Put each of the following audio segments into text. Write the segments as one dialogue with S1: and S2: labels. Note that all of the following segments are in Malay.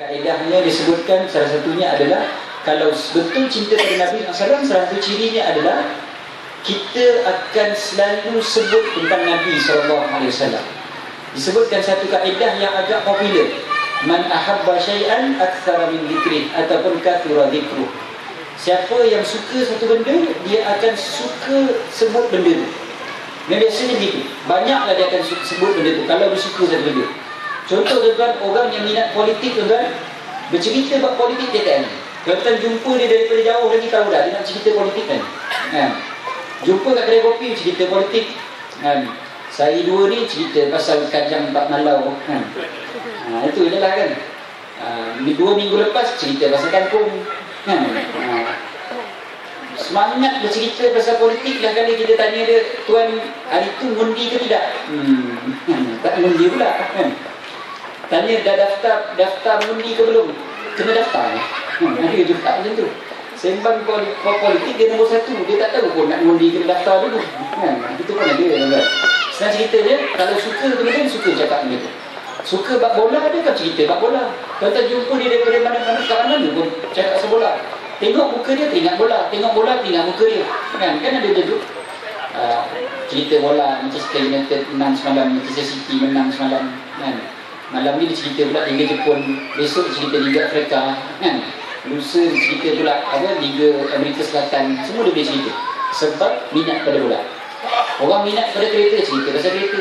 S1: Kaedahnya disebutkan salah satunya adalah kalau betul cinta pada Nabi SAW, salah satu cirinya adalah kita akan selalu sebut tentang Nabi SAW. Disebutkan satu kaedah yang agak popular, man ahabba syai'an aktsara min dzikrih ataupun kathura dzikruh. Siapa yang suka satu benda, dia akan suka sebut benda tu. Biasanya begitu, banyaklah dia akan sebut benda tu kalau dia suka satu benda. Contoh tuan-tuan, orang yang minat politik tuan-tuan, bercerita buat politik dia kan. Tuan-tuan jumpa dia daripada jauh lagi tahu dah dia nak cerita politik kan. Jumpa kat kedai kopi cerita politik kan. Saya dua ni cerita pasal Kajang Pak Malau kan. Itu je lah kan. 2 minggu lepas cerita pasal kampung kan. Semangat bercerita pasal politik lah. Kali kita tanya dia, tuan hari tu ngundi ke tidak? Tak ngundi pula kan. Tanya dah daftar mengundi ke belum? Kena daftar. Ada juga macam tu. Sembang politik dia nombor 1. Dia tak tahu pun nak mengundi kena daftar dulu. Itu pun ada kan. Senang cerita je, kalau suka kemudian suka cakap macam tu. Suka bab bola dia kan cerita bab bola. Tuan-tuan jumpa dia daripada mana-mana kat mana pun cakap pasal bola. Tengok muka dia teringat bola, tengok bola teringat muka dia. Kan ada macam tu. Cerita bola, Manchester United menang semalam, Manchester City menang semalam kan. Malam ni dia cerita pula Liga Jepun, besok dia cerita Liga Afrika kan. Lusa dia cerita pula Liga Amerika Selatan. Semua dia boleh cerita sebab minat pada bola. Orang minat pada kereta, cerita pasal kereta.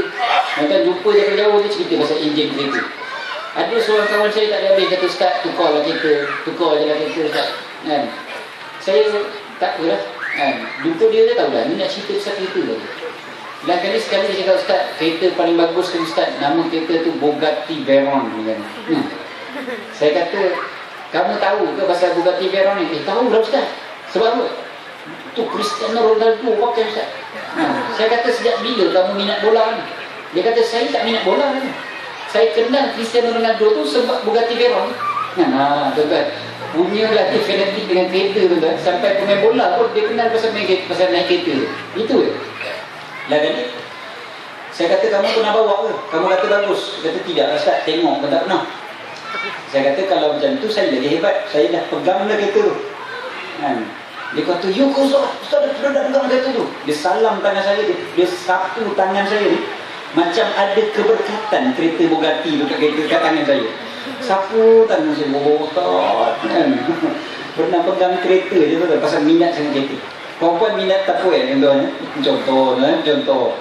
S1: Tuan jumpa dia jauh, dia cerita pasal enjin kereta. Ada seorang kawan saya tak ada habis kata, ustaz tukar lah kereta, tukar je lah kereta ustaz kan. Saya tak apalah kan. Jumpa dia tahu dah, ni nak cerita pasal kereta lagi. Lain kali sekali dia cakap, ustaz kereta paling bagus kan ustaz, nama kereta tu Bugatti Veyron kan. Saya kata, kamu tahu ke pasal Bugatti Veyron ni? Tahu lah ustaz. Sebab apa? Tu Cristiano Ronaldo pakai ustaz. Saya kata, sejak bila kamu minat bola ni? Dia kata, saya tak minat bola ni. Saya kenal Cristiano Ronaldo tu sebab Bugatti Veyron. Tuan-tuan, punyalah dia fanatik dengan kereta tuan-tuan. Sampai pemain bola pun dia kenal pasal naik kereta. Itu je. Lagi ni, saya kata, kamu pernah bawa ke? Kamu kata bagus. Dia kata, tidak ustaz, tengok pun tak pernah. Saya kata, kalau macam tu saya lagi hebat. Saya dah pegang dah kereta tu Dia kata, yo kau ustaz dah pegang kereta tu. Dia salam tangan saya, dia sapu tangan saya ni, macam ada keberkatan kereta Bugatti tu kat tangan saya. Sapu tangan saya, ustaz kan. Pernah pegang kereta je tu pasal minat sangat kereta. Perempuan minat tapoy contohnya. Contoh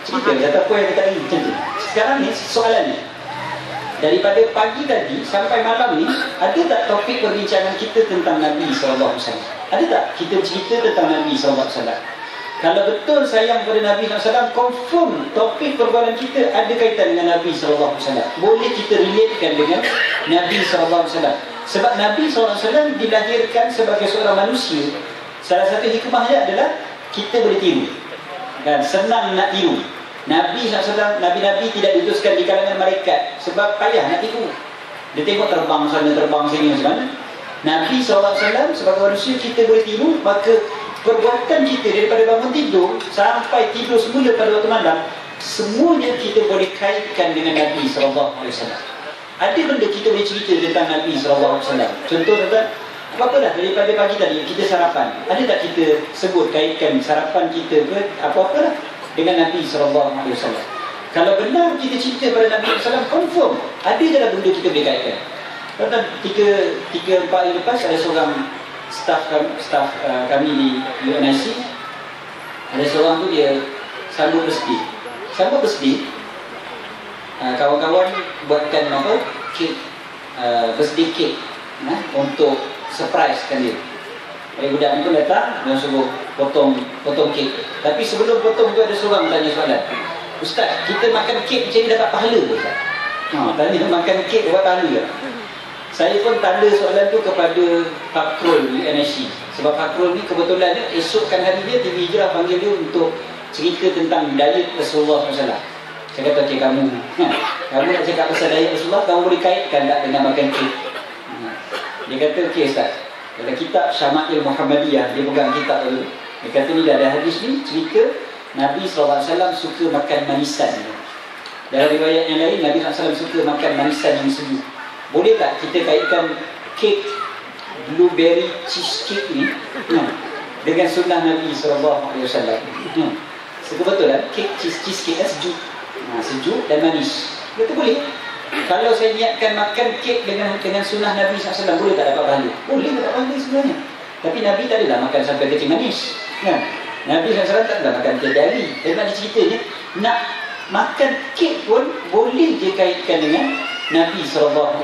S1: cerita pasal tapoy kata ni macam tu. Sekarang ni soalan ni, daripada pagi tadi sampai malam ni, ada tak topik perbincangan kita tentang Nabi SAW? Ada tak kita cerita tentang Nabi SAW? Kalau betul sayang pada Nabi SAW, confirm topik perbualan kita ada kaitan dengan Nabi SAW. Boleh kita relatekan dengan Nabi SAW. Sebab Nabi SAW dilahirkan sebagai seorang manusia. Salah satu hikmahnya adalah kita boleh tiru kan, senang nak tiru. Nabi SAW, Nabi-Nabi tidak diutuskan di kalangan malaikat sebab payah nak tiru. Dia tengok terbang sana, terbang sini macam mana. Nabi SAW sebagai manusia kita boleh tiru. Maka perbuatan kita daripada bangun tidur sampai tidur semula pada waktu malam, semuanya kita boleh kaitkan dengan Nabi SAW. Ada benda kita boleh cerita tentang Nabi SAW. Contoh tuan-tuan, apa-apalah daripada pagi tadi kita sarapan, ada tak kita sebut kaitkan sarapan kita ke apa-apalah dengan Nabi SAW? Kalau benar kita cerita pada Nabi SAW, confirm ada je lah benda kita boleh kaitkan. Tuan-tuan, 3-4 hari lepas ada seorang staff kami di UNIC. Ada seorang tu dia sambut birthday. Kawan-kawan buatkan kek, birthday cake untuk surprise kan dia. Budak itu datang dan suruh potong kek. Tapi sebelum potong tu ada seorang tanya soalan, ustaz, kita makan kek macam ni dapat pahala ke ustaz? Tanya makan kek dapat pahala ke? Saya pun tanda soalan tu kepada Fakrul UNIC. Sebab Fakrul ni kebetulan esokkan hari dia TV Hijrah panggil dia untuk cerita tentang diet Rasulullah SAW. Saya kata, okey, kamu nak cakap pasal diet Rasulullah, kamu boleh kaitkan tak dengan makan kek? Dia kata, okey ustaz, dalam kitab Syama'il Muhammadiyah, dia pegang kitab dulu. Dia kata ni ada hadis ni cerita Nabi SAW suka makan manisan. Dalam riwayat yang lain, Nabi SAW suka makan manisan yang sejuk. boleh tak kita kaitkan kek blueberry cheesecake ni dengan sunnah Nabi SAW? Kebetulan kek cheesecake kan sejuk, sejuk dan manis. Itu boleh. Kalau saya niatkan makan kek dengan sunnah Nabi SAW, boleh tak dapat pahala? Boleh dapat pahala sebenarnya. Tapi Nabi tak adalah makan sampai kecil manis, kan? Nabi SAW tak adalah makan tiap hari. Tapi nak ceritanya, nak makan kek pun boleh je kaitkan dengan Nabi SAW.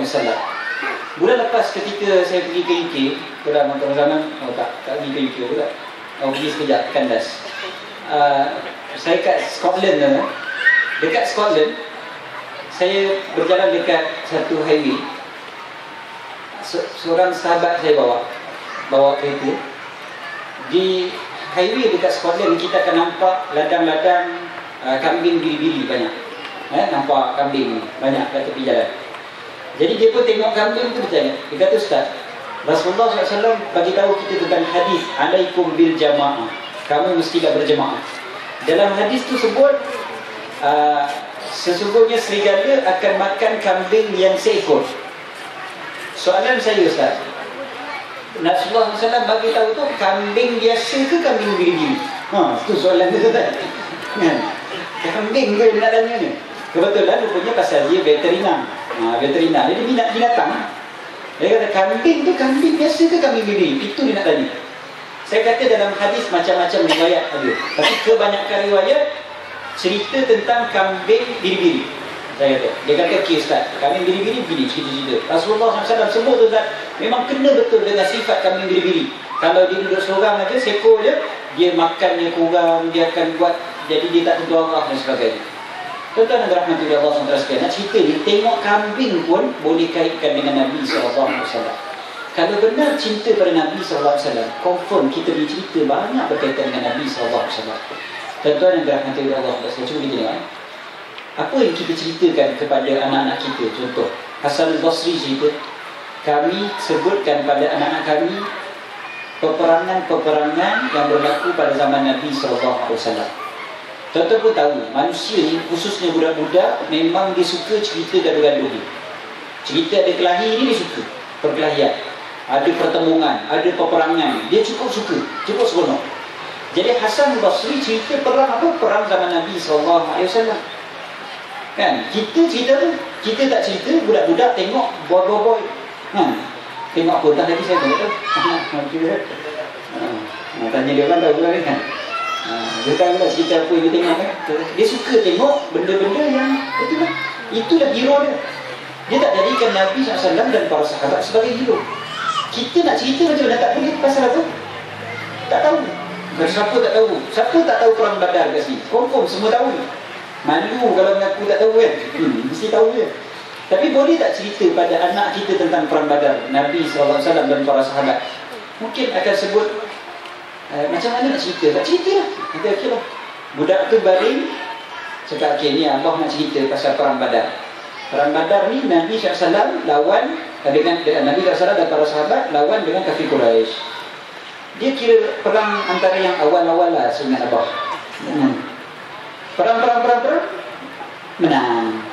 S1: Bulan lepas ketika saya pergi ke UK, pada zaman tak pergi ke UK pula, pergi sekejap kandas. Saya kat Scotland tu, dekat Scotland saya berjalan dekat satu highway. Seorang sahabat saya bawa kereta. Di highway dekat Scotland kita akan nampak ladang-ladang kambing biri-biri banyak. Nampak kambing banyak kat tepi jalan. Jadi dia pun tengok kambing tu, bertanya. Dia kata, Ustaz, Rasulullah SAW bagi tahu kita tentang hadis alaikum bil jamaah, kamu mestilah berjemaah. Dalam hadis tu sebut sesungguhnya serigala akan makan kambing yang seekor. Soalan saya, Ustaz, Rasulullah SAW bagi tahu tu kambing biasa ke kambing biri-biri? Itu soalan tu kan. Kambing ke nak tanya ni? Kebetulan rupanya pasal dia veterinar. Veterinar, jadi minat binatang. Dia kata kambing tu kambing biasa ke kambing biri? Itu dia nak tanya. Saya kata dalam hadis macam-macam riwayat ada, tapi kebanyakan riwayat cerita tentang kambing biri-biri. Saya kata, dia kata, okey Ustaz, kambing biri-biri begini cerita-cerita. Rasulullah SAW semua tu Ustaz, memang kena betul dengan sifat kambing biri-biri. Kalau dia duduk seorang aja, seekor je, dia makannya kurang, dia akan buat, jadi dia tak tentu Allah dan sebagainya. Tuan-tuan dan rahmatullahi Allah SWT, nak cerita ni, tengok kambing pun boleh kaitkan dengan Nabi SAW. Kalau benar cinta pada Nabi SAW, confirm kita boleh cerita banyak berkaitan dengan Nabi SAW. Tuan-tuan dan rahmatullahi Allah SWT, cuba kita tengok. Apa yang kita ceritakan kepada anak-anak kita? Contoh, Hasan al-Basri cerita, kami sebutkan pada anak-anak kami peperangan-peperangan yang berlaku pada zaman Nabi SAW. Tuan-tuan pun tahu, manusia ni, khususnya budak-budak, memang dia suka cerita gaduh-gaduh ni. Cerita ada kelahi ni dia suka, perkelahian, ada pertemuan, ada peperangan, dia cukup suka, cukup seronok. Jadi Hasan al-Basri cerita perang apa? Perang zaman Nabi SAW. Kan? Kita cerita tu, kita tak cerita, budak-budak tengok boy-boy. Tengok apa? Tak lagi saya tengok tu. Tanya dia kan tahu kan? Dia tahu lah cerita apa yang dia tengok kan? Dia suka tengok benda-benda yang itulah. Itulah hero dia. Dia tak jadikan Nabi SAW dan para sahabat sebagai hero. Kita nak cerita macam mana? Tak boleh. Pasal apa? Tak tahu. Siapa tak tahu? Siapa tak tahu perang Badar kat sini? Confirm semua tahu. Malu kalau mengaku tak tahu kan? Mesti tahu je. Tapi boleh tak cerita pada anak kita tentang perang Badar, Nabi SAW dan para sahabat? Mungkin akan sebut macam mana nak cerita? Tak cerita lah. Kita okey lah. Budak tu baring, cakap okey ni Allah nak cerita pasal perang Badar. Perang Badar ni Nabi SAW lawan dengan Nabi SAW dan para sahabat lawan dengan kafir Quraisy. Dia kira perang antara yang awal-awal lah sunat Abah. Perang menang.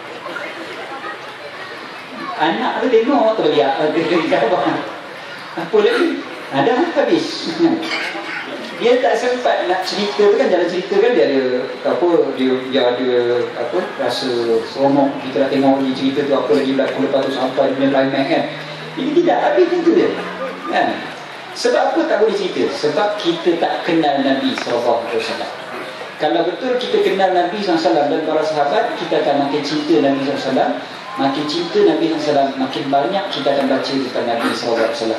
S1: Anak tu tengok teriak apa lagi? Dah habis. Dia tak sempat nak cerita tu kan, jalan cerita kan dia ada apa, dia ada apa, rasa seronok kita nak tengok dia cerita tu apa lagi berlaku lepas tu sampai dia climax kan. Ini tidak habis macam tu dia kan. Sebab apa tak boleh cerita? Sebab kita tak kenal Nabi SAW. Kalau betul kita kenal Nabi SAW dan para sahabat, kita akan makin cinta Nabi SAW. Makin cinta Nabi SAW, makin banyak kita akan baca tentang Nabi SAW.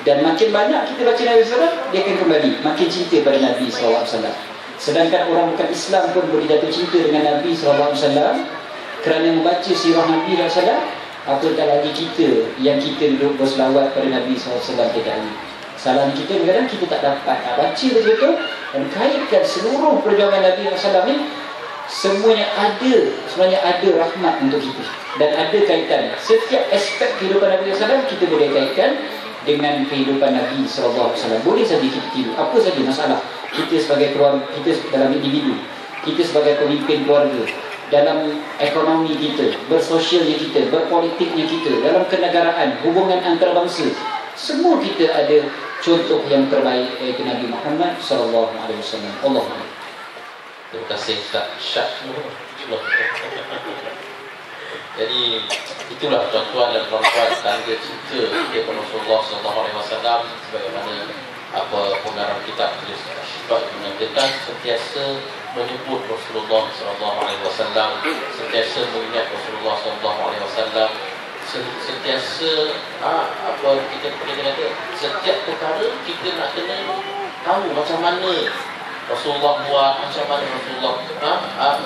S1: Dan makin banyak kita baca Nabi SAW, dia akan kembali makin cinta pada Nabi SAW. Sedangkan orang bukan Islam pun boleh jatuh cinta dengan Nabi SAW kerana membaca sirah Nabi SAW. Apatah lagi kita yang kita duduk berselawat pada Nabi SAW tiap hari. Salah kita kadang-kadang kita tak dapat baca betul-betul dan kaitkan seluruh perjuangan Nabi SAW ni. Sebenarnya ada rahmat untuk kita dan ada kaitan. Setiap aspek kehidupan Nabi SAW kita boleh kaitkan dengan kehidupan Nabi SAW. Boleh saja kita tiru apa saja masalah kita sebagai keluarga, kita dalam individu, kita sebagai pemimpin keluarga, dalam ekonomi kita, bersosialnya kita, berpolitiknya kita, dalam kenegaraan, hubungan antarabangsa, semua kita ada contoh yang terbaik iaitu Nabi Muhammad sallallahu alaihi wasallam. Allah.
S2: Terima kasih Ustaz Syah. Jadi itulah tuan-tuan dan puan-puan tanda cinta kepada Rasulullah sallallahu alaihi wasallam, sebagaimana apa pengarang kitab tulis Syifa menyatakan sentiasa menyebut Rasulullah sallallahu alaihi wasallam, sentiasa mengingat Rasulullah sallallahu alaihi wasallam, sentiasa apa kita kata setiap perkara kita nak kena tahu macam mana Rasulullah buat, macam mana Rasulullah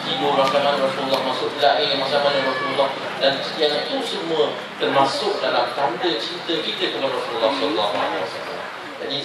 S2: tidur, macam mana Rasulullah masuk air, macam mana Rasulullah, dan yang itu semua termasuk dalam tanda cinta kita kepada Rasulullah sallallahu alaihi wasallam. Jadi